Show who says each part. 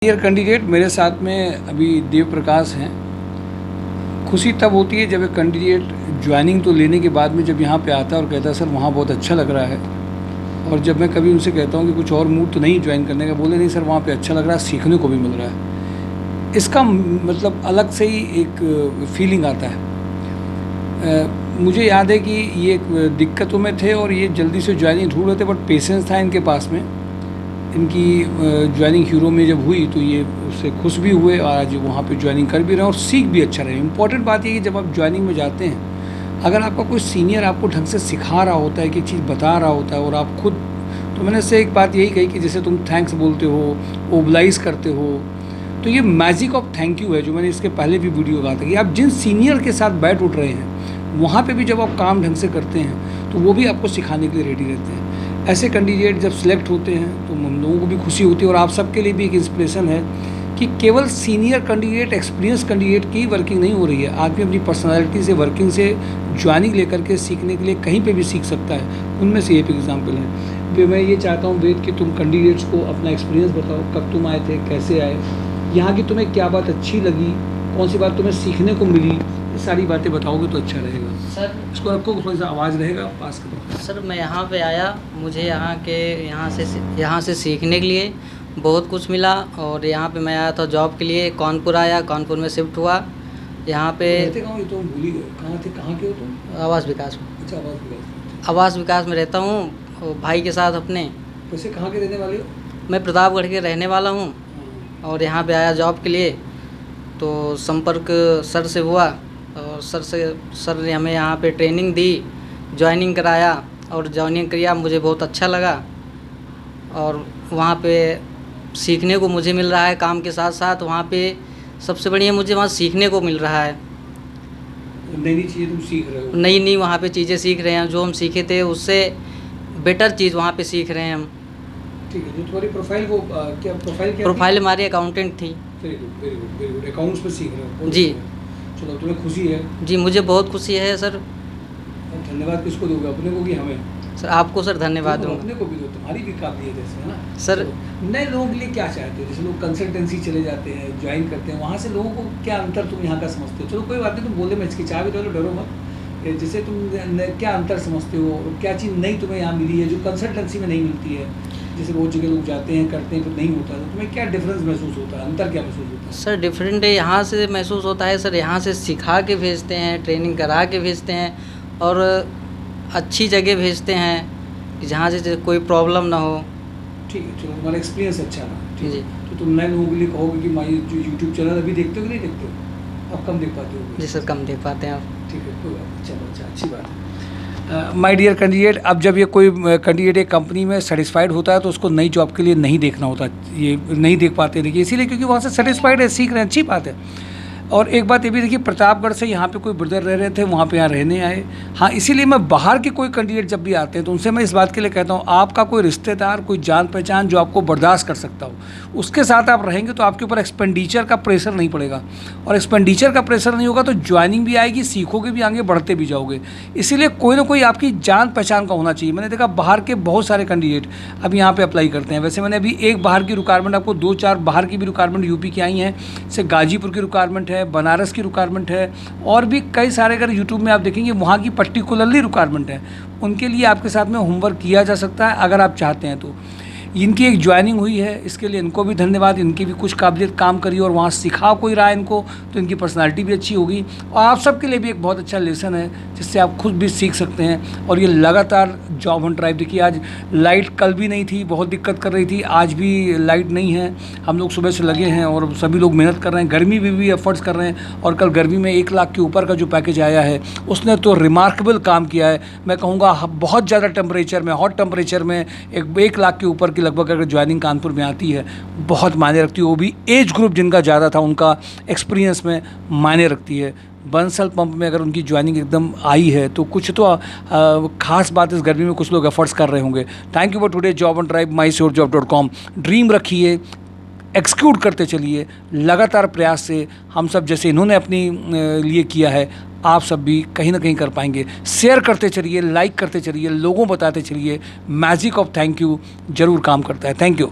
Speaker 1: Dear candidate, मेरे साथ में अभी देव प्रकाश हैं। खुशी तब होती है जब एक कैंडिडेट ज्वाइनिंग तो लेने के बाद में जब यहाँ पे आता है और कहता है सर वहाँ बहुत अच्छा लग रहा है, और जब मैं कभी उनसे कहता हूँ कि कुछ और मूड तो नहीं ज्वाइन करने का, बोले नहीं सर वहाँ पे अच्छा लग रहा है, सीखने को भी मिल रहा है। इसका मतलब अलग से ही एक फीलिंग आता है। मुझे याद है कि ये दिक्कतों में थे और ये जल्दी से ज्वाइनिंग ढूंढ रहे थे, बट पेशेंस था इनके पास में। इनकी ज्वाइनिंग हीरो में जब हुई तो ये उससे खुश भी हुए और आज वहाँ पे ज्वाइनिंग कर भी रहे हैं और सीख भी अच्छा रहे। इंपॉर्टेंट बात ये है कि जब आप ज्वाइनिंग में जाते हैं, अगर आपका कोई सीनियर आपको ढंग से सिखा रहा होता है, कि चीज़ बता रहा होता है और आप खुद, तो मैंने से एक बात यही कही कि जैसे तुम थैंक्स बोलते हो, ओबलाइज करते हो, तो ये मैजिक ऑफ थैंक यू है, जो मैंने इसके पहले भी वीडियो कहा था कि आप जिन सीनियर के साथ बैठ उठ रहे हैं वहाँ पे भी जब आप काम ढंग से करते हैं तो वो भी आपको सिखाने के लिए रेडी रहते हैं। ऐसे कैंडिडेट जब सिलेक्ट होते हैं तो हम लोगों को भी खुशी होती है और आप सबके लिए भी एक इंस्पिरेशन है कि केवल सीनियर कैंडिडेट, एक्सपीरियंस कैंडिडेट की वर्किंग नहीं हो रही है। आदमी अपनी पर्सनालिटी से, वर्किंग से ज्वाइनिंग लेकर के सीखने के लिए कहीं पे भी सीख सकता है। उनमें से एक एग्जाम्पल है। फिर मैं ये चाहता हूँ वेद कि तुम कैंडिडेट्स को अपना एक्सपीरियंस बताओ, कब तुम आए थे, कैसे आए, यहाँ की तुम्हें क्या बात अच्छी लगी, कौन सी बात तुम्हें सीखने को मिली, ये सारी बातें बताओगे तो अच्छा रहेगा।
Speaker 2: सर
Speaker 1: इसको रखो, थोड़ा सा आवाज़ रहेगा, पास करो।
Speaker 2: सर मैं यहाँ पे आया, मुझे यहाँ से सीखने के लिए बहुत कुछ मिला। और यहाँ पे मैं आया था जॉब के लिए, कानपुर आया, कानपुर में शिफ्ट हुआ। यहाँ पे
Speaker 1: रहते कहाँ हो? ये तो भूल ही गए, कहाँ थे, कहाँ के हो तुम?
Speaker 2: आवास विकास में।
Speaker 1: अच्छा, आवास विकास।
Speaker 2: आवास विकास में रहता हूँ भाई के साथ अपने।
Speaker 1: वैसे कहाँ के रहने वाले हो?
Speaker 2: मैं प्रतापगढ़ के रहने वाला हूँ
Speaker 1: हाँ।
Speaker 2: और यहाँ पे आया जॉब के लिए, तो संपर्क सर से हुआ और सर ने हमें यहाँ पे ट्रेनिंग दी, ज्वाइनिंग कराया और ज्वाइनिंग किया। मुझे बहुत अच्छा लगा और वहाँ पे सीखने को मुझे मिल रहा है। काम के साथ साथ वहाँ पे सबसे बढ़िया मुझे वहाँ सीखने को मिल रहा है।
Speaker 1: नई नई चीज़ें तुम सीख रहे हो?
Speaker 2: नई वहाँ पे चीज़ें सीख रहे हैं। जो हम सीखे थे उससे बेटर चीज़ वहाँ पे सीख रहे हैं हम।
Speaker 1: ठीक है। जो तुम्हारी प्रोफाइल, वो क्या प्रोफाइल, क्या
Speaker 2: प्रोफाइल हमारी अकाउंटेंट थी।
Speaker 1: Very good, very good, very good. Accounts में सीख रहे हो?
Speaker 2: जी।
Speaker 1: चलो, तुम्हें खुशी है?
Speaker 2: जी मुझे बहुत खुशी है सर।
Speaker 1: धन्यवाद किसको दोगे, अपने को कि हमें?
Speaker 2: सर आपको सर धन्यवाद दूँगा।
Speaker 1: अपने को भी दो, तुम्हारी भी काबिलियत है इसमें ना
Speaker 2: सर।
Speaker 1: नए लोगों के लिए क्या चाहते हो? जैसे लोग कंसल्टेंसी चले जाते हैं, ज्वाइन करते हैं, वहाँ से लोगों को क्या अंतर तुम यहाँ का समझते हो? चलो कोई बात नहीं, तुम बोले, मैं हिचकिचा भी, तो डरो मत। जैसे तुम क्या अंतर समझते हो, क्या चीज़ नई तुम्हें यहाँ मिली है जो कंसल्टेंसी में नहीं मिलती है? जैसे बहुत जगह लोग जाते हैं, करते हैं, फिर नहीं होता, तो तुम्हें क्या डिफरेंस महसूस होता है, अंतर क्या महसूस होता है?
Speaker 2: सर डिफरेंट यहाँ से महसूस होता है सर, यहाँ से सिखा के भेजते हैं, ट्रेनिंग करा के भेजते हैं और अच्छी जगह भेजते हैं जहाँ से कोई प्रॉब्लम ना हो।
Speaker 1: ठीक है, चलो, तुम्हारा एक्सपीरियंस अच्छा रहा। ठीक है,
Speaker 2: जी।
Speaker 1: तो तुम नए लोगों के लिए कहोगे कि माई जो यूट्यूब चैनल अभी देखते हो कि नहीं देखते हो? अब कम देख पाते हो?
Speaker 2: जी सर, कम देख पाते हैं आप।
Speaker 1: ठीक है, कोई बात नहीं, चलो, अच्छा, अच्छी बात है। माय डियर कैंडिडेट, अब जब ये कोई कैंडिडेट एक कंपनी में सेटिस्फाइड होता है तो उसको नई जॉब के लिए नहीं देखना होता, ये नहीं देख पाते। देखिए इसीलिए क्योंकि वहाँ से सेटिस्फाइड है, सीख रहे हैं, अच्छी बात है। और एक बात ये भी देखिए, प्रतापगढ़ से यहाँ पे कोई ब्रदर रह रहे थे, वहाँ पे यहाँ रहने आए। हाँ, इसीलिए मैं बाहर के कोई कैंडिडेट जब भी आते हैं तो उनसे मैं इस बात के लिए कहता हूँ, आपका कोई रिश्तेदार, कोई जान पहचान जो आपको बर्दाश्त कर सकता हो, उसके साथ आप रहेंगे तो आपके ऊपर एक्सपेंडिचर का प्रेशर नहीं पड़ेगा। और एक्सपेंडिचर का प्रेशर नहीं होगा तो ज्वाइनिंग भी आएगी, सीखोगे भी, आगे बढ़ते भी जाओगे। इसीलिए कोई ना कोई आपकी जान पहचान का होना चाहिए। मैंने देखा बाहर के बहुत सारे कैंडिडेट अब यहाँ पे अप्लाई करते हैं। वैसे मैंने अभी एक बाहर की रिक्वायरमेंट, आपको 2-4 बाहर की भी रिक्वायरमेंट यूपी की आई हैं। जैसे गाजीपुर की रिक्वायरमेंट है, बनारस की रिक्वायरमेंट है, और भी कई सारे अगर यूट्यूब में आप देखेंगे वहाँ की पर्टिकुलरली रिक्वायरमेंट है। उनके लिए आपके साथ में होमवर्क किया जा सकता है अगर आप चाहते हैं तो। इनकी एक ज्वाइनिंग हुई है, इसके लिए इनको भी धन्यवाद। इनकी भी कुछ काबिलियत काम करी और वहाँ सिखा कोई रहा इनको, तो इनकी पर्सनालिटी भी अच्छी होगी। और आप सबके लिए भी एक बहुत अच्छा लेसन है जिससे आप खुद भी सीख सकते हैं। और ये लगातार जॉब हंट ड्राइव, देखिए आज लाइट कल भी नहीं थी, बहुत दिक्कत कर रही थी, आज भी लाइट नहीं है। हम लोग सुबह से लगे हैं और सभी लोग मेहनत कर रहे हैं, गर्मी में भी एफर्ट्स कर रहे हैं। और कल गर्मी में 1 लाख के ऊपर का जो पैकेज आया है उसने तो रिमार्केबल काम किया है। मैं कहूँगा बहुत ज़्यादा टेम्परेचर में, हॉट टेम्परेचर में 1 लाख के ऊपर की लगभग अगर ज्वाइनिंग कानपुर में आती है, बहुत मायने रखती है। वो भी एज ग्रुप जिनका ज़्यादा था, उनका एक्सपीरियंस में मायने रखती है। बंसल पंप में अगर उनकी ज्वाइनिंग एकदम आई है तो कुछ तो खास बात इस गर्मी में कुछ लोग एफर्ट्स कर रहे होंगे। Thank you for today job on drive, mysurejob.com। Dream रखिए, एक्सिक्यूट करते चलिए, लगातार प्रयास से हम सब जैसे इन्होंने अपनी लिए किया है, आप सब भी कहीं ना कहीं कर पाएंगे। शेयर करते चलिए, लाइक करते चलिए, लोगों बताते चलिए। मैजिक ऑफ थैंक यू ज़रूर काम करता है। Thank you.